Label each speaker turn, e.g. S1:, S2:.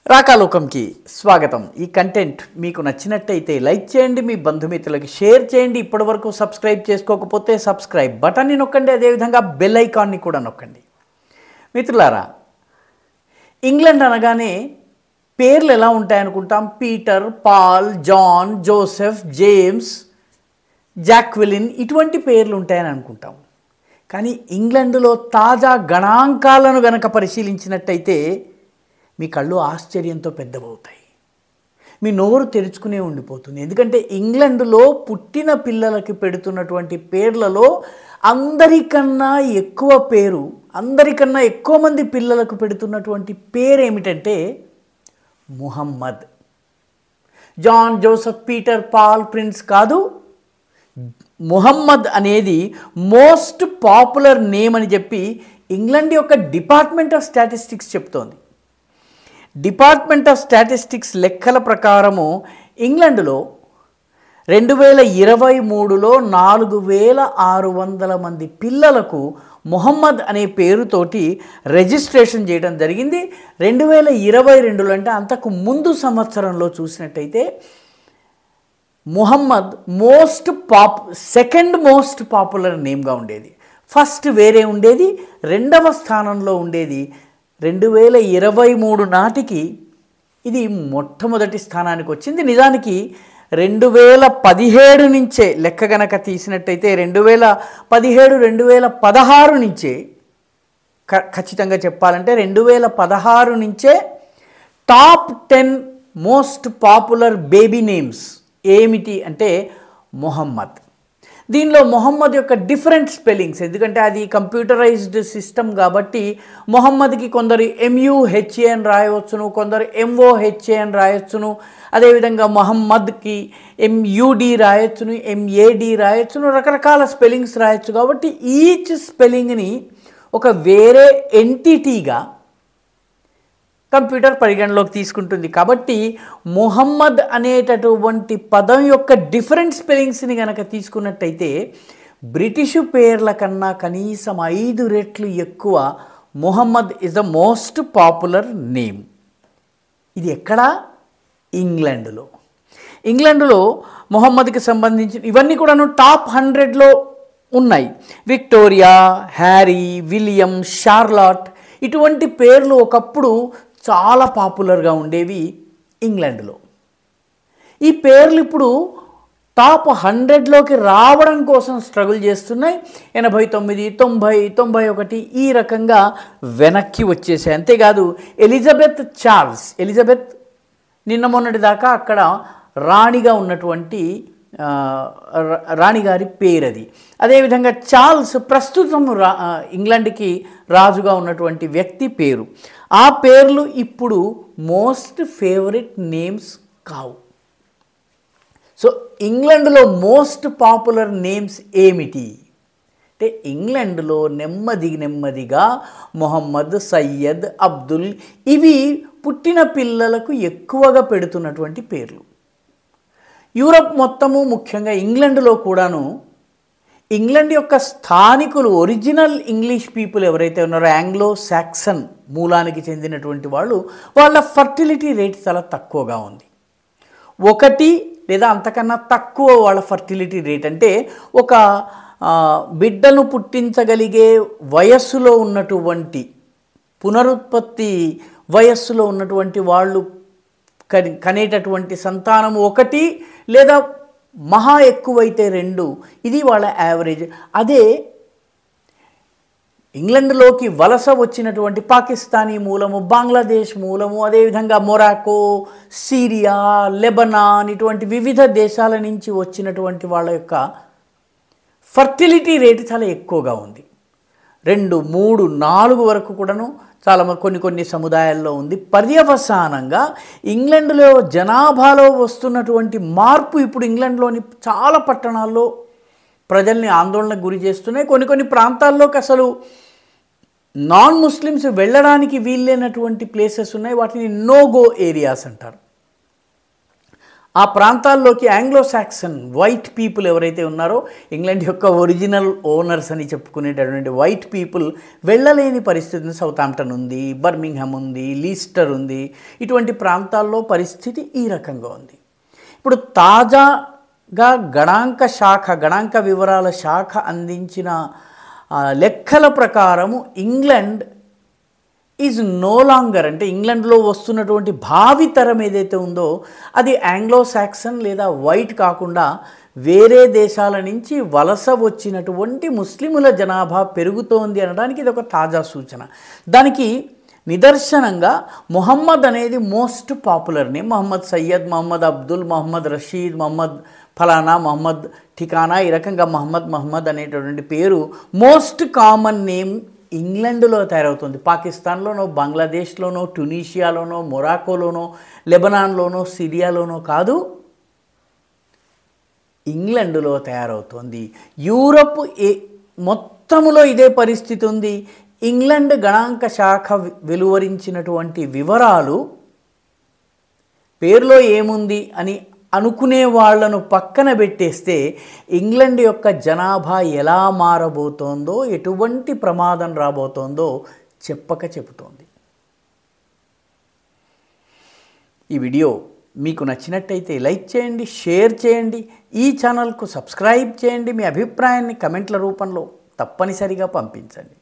S1: రాకాలోకంకి స్వాగతం. ఈ కంటెంట్ మీకు నచ్చినట్టయితే లైక్ చేయండి, మీ బంధుమిత్రులకి షేర్ చేయండి. ఇప్పటివరకు సబ్స్క్రైబ్ చేసుకోకపోతే సబ్స్క్రైబ్ బటన్ని నొక్కండి, అదేవిధంగా బెల్ ఐకాన్ని కూడా నొక్కండి. మిత్రులారా, ఇంగ్లాండ్ అనగానే పేర్లు ఎలా ఉంటాయనుకుంటాం? Peter, Paul, John, Joseph, James, Jacqueline ఇటువంటి పేర్లు ఉంటాయని అనుకుంటాం. కానీ ఇంగ్లాండ్లో తాజా గణాంకాలను గనక పరిశీలించినట్టయితే మీ కళ్ళు ఆశ్చర్యంతో పెద్దవవుతాయి, మీ నోరు తెరుచుకునే ఉండిపోతుంది. ఎందుకంటే ఇంగ్లాండ్లో పుట్టిన పిల్లలకి పెడుతున్నటువంటి పేర్లలో అందరికన్నా ఎక్కువ మంది పిల్లలకు పెడుతున్నటువంటి పేరు ఏమిటంటే Muhammad. John, Joseph, Peter, Paul, Prince కాదు, ముహమ్మద్ అనేది మోస్ట్ పాపులర్ నేమ్ అని చెప్పి ఇంగ్లాండ్ యొక్క డిపార్ట్మెంట్ ఆఫ్ స్టాటిస్టిక్స్ చెప్తోంది. డిపార్ట్మెంట్ ఆఫ్ స్టాటిస్టిక్స్ లెక్కల ప్రకారము ఇంగ్లాండ్లో 2023లో 4600 మంది పిల్లలకు ముహమ్మద్ అనే పేరుతోటి రిజిస్ట్రేషన్ చేయడం జరిగింది. 2022లో అంటే అంతకు ముందు సంవత్సరంలో చూసినట్టయితే ముహమ్మద్ సెకండ్ మోస్ట్ పాపులర్ నేమ్గా ఉండేది. ఫస్ట్ వేరే ఉండేది, రెండవ స్థానంలో ఉండేది. 2023 నాటికి ఇది మొట్టమొదటి స్థానానికి వచ్చింది. నిజానికి 2017 నుంచే లెక్క గనక తీసినట్టయితే 2017, 2016 నుంచే ఖచ్చితంగా చెప్పాలంటే 2016 నుంచే top 10 most popular baby names ఏమిటి అంటే ముహమ్మద్. దీనిలో ముహమ్మద్ యొక్క డిఫరెంట్ స్పెల్లింగ్స్, ఎందుకంటే అది కంప్యూటరైజ్డ్ సిస్టమ్ కాబట్టి ముహమ్మద్కి కొందరు MUHA అని రాయవచ్చును, కొందరు MOHA అని రాయొచ్చును, అదేవిధంగా ముహమ్మద్కి MUD రాయొచ్చును, MAD రాయొచ్చును, రకరకాల స్పెల్లింగ్స్ రాయొచ్చు. కాబట్టి ఈచ్ స్పెల్లింగ్ని ఒక వేరే ఎంటిటీగా కంప్యూటర్ పరిగణలోకి తీసుకుంటుంది. కాబట్టి ముహమ్మద్ అనేటటువంటి పదం యొక్క డిఫరెంట్ స్పెల్లింగ్స్ని కనుక తీసుకున్నట్టయితే బ్రిటిషు పేర్ల కన్నా కనీసం 5 రెట్లు ఎక్కువ Muhammad is the most popular name. ఇది ఎక్కడ? ఇంగ్లాండ్లో ముహమ్మద్కి సంబంధించి ఇవన్నీ కూడాను టాప్ 100లో ఉన్నాయి. విక్టోరియా, హ్యారీ, విలియం, షార్లాట్ ఇటువంటి పేర్లు ఒకప్పుడు చాలా పాపులర్గా ఉండేవి ఇంగ్లాండ్లో. ఈ పేర్లు ఇప్పుడు టాప్ 100లోకి రావడం కోసం స్ట్రగుల్ చేస్తున్నాయి. 89, 90, 91 ఈ రకంగా వెనక్కి వచ్చేసాయి. అంతేకాదు ఎలిజబెత్ నిన్న మొన్నటి దాకా అక్కడ రాణిగా ఉన్నటువంటి రాణిగారి పేరు అది. అదేవిధంగా చార్ల్స్ ప్రస్తుతం ఇంగ్లాండ్కి రాజుగా ఉన్నటువంటి వ్యక్తి పేరు. ఆ పేర్లు ఇప్పుడు మోస్ట్ ఫేవరెట్ నేమ్స్ కావు. సో ఇంగ్లాండ్లో మోస్ట్ పాపులర్ నేమ్స్ ఏమిటి అంటే ఇంగ్లాండ్లో నెమ్మదిగా మొహమ్మద్, సయ్యద్, అబ్దుల్ ఇవి పుట్టిన పిల్లలకు ఎక్కువగా పెడుతున్నటువంటి పేర్లు. యూరప్ మొత్తము, ముఖ్యంగా ఇంగ్లాండ్లో కూడాను ఇంగ్లాండ్ యొక్క స్థానికులు, ఒరిజినల్ ఇంగ్లీష్ పీపుల్ ఎవరైతే ఉన్నారో ఆంగ్లో సాక్సన్ మూలానికి చెందినటువంటి వాళ్ళ ఫర్టిలిటీ రేట్ చాలా తక్కువగా ఉంది. 1 లేదా అంతకన్నా తక్కువ వాళ్ళ ఫర్టిలిటీ రేట్. అంటే ఒక బిడ్డను పుట్టించగలిగే వయస్సులో ఉన్నటువంటి, పునరుత్పత్తి వయస్సులో ఉన్నటువంటి వాళ్ళు కనేటటువంటి సంతానం 1 లేదా మహా ఎక్కువైతే 2, ఇది వాళ్ళ యావరేజ్. అదే ఇంగ్లాండ్లోకి వలస వచ్చినటువంటి పాకిస్తానీ మూలము, బంగ్లాదేశ్ మూలము, అదేవిధంగా మొరాకో, సిరియా, లెబనాన్ ఇటువంటి వివిధ దేశాల నుంచి వచ్చినటువంటి వాళ్ళ యొక్క ఫర్టిలిటీ రేటు చాలా ఎక్కువగా ఉంది. 2, 3, 4 వరకు కూడాను చాలా కొన్ని సముదాయాల్లో ఉంది. పర్యవసానంగా ఇంగ్లాండ్లో జనాభాలో వస్తున్నటువంటి మార్పు ఇప్పుడు ఇంగ్లాండ్లోని చాలా పట్టణాల్లో ప్రజల్ని ఆందోళనకు గురి చేస్తున్నాయి. కొన్ని ప్రాంతాల్లోకి అసలు నాన్ ముస్లిమ్స్ వెళ్ళడానికి వీల్లేనటువంటి ప్లేసెస్ ఉన్నాయి. వాటిని నో గో ఏరియాస్ అంటారు. ఆ ప్రాంతాల్లోకి ఆంగ్లో సాక్సన్ వైట్ పీపుల్ ఎవరైతే ఉన్నారో, ఇంగ్లాండ్ యొక్క ఒరిజినల్ ఓనర్స్ అని చెప్పుకునేటటువంటి వైట్ పీపుల్ వెళ్ళలేని పరిస్థితి. సౌతాంప్టన్ ఉంది, బర్మింగ్హామ్ ఉంది, లీస్టర్ ఉంది. ఇటువంటి ప్రాంతాల్లో పరిస్థితి ఈ రకంగా ఉంది. ఇప్పుడు తాజాగా గణాంక వివరాల శాఖ అందించిన లెక్కల ప్రకారము ఇంగ్లాండ్ ఈజ్ నో లాంగర్, అంటే ఇంగ్లాండ్లో వస్తున్నటువంటి భావితరం ఏదైతే ఉందో అది ఆంగ్లో సాక్సన్ లేదా వైట్ కాకుండా వేరే దేశాల నుంచి వలస వచ్చినటువంటి ముస్లిముల జనాభా పెరుగుతోంది అనడానికి ఇది ఒక తాజా సూచన. దానికి నిదర్శనంగా మొహమ్మద్ అనేది most popular name. Mohammed Syed, Mohammed Abdul, Mohammed Rashid, Mohammed ఫలానా, మొహమ్మద్ ఠికానా, ఈ రకంగా మహమ్మద్ అనేటటువంటి పేరు మోస్ట్ కామన్ నేమ్ ఇంగ్లాండ్లో తయారవుతుంది. పాకిస్తాన్లోనో, బంగ్లాదేశ్లోనో, ట్యునీషియాలోనో, మొరాకోలోనో, లెబనాన్లోనో, సిరియాలోనో కాదు, ఇంగ్లాండ్లో తయారవుతుంది. యూరప్ మొత్తములో ఇదే పరిస్థితి ఉంది. ఇంగ్లాండ్ గణాంక శాఖ వెలువరించినటువంటి వివరాలు పేరులో ఏముంది అని అనుకునే వాళ్లను పక్కన పెట్టేస్తే ఇంగ్లాండ్ యొక్క జనాభా ఎలా మారబోతోందో, ఎటువంటి ప్రమాదం రాబోతోందో చెప్పక చెబుతోంది. ఈ వీడియో మీకు నచ్చినట్టయితే లైక్ చేయండి, షేర్ చేయండి, ఈ ఛానల్కు సబ్స్క్రైబ్ చేయండి. మీ అభిప్రాయాన్ని కమెంట్ల రూపంలో తప్పనిసరిగా పంపించండి.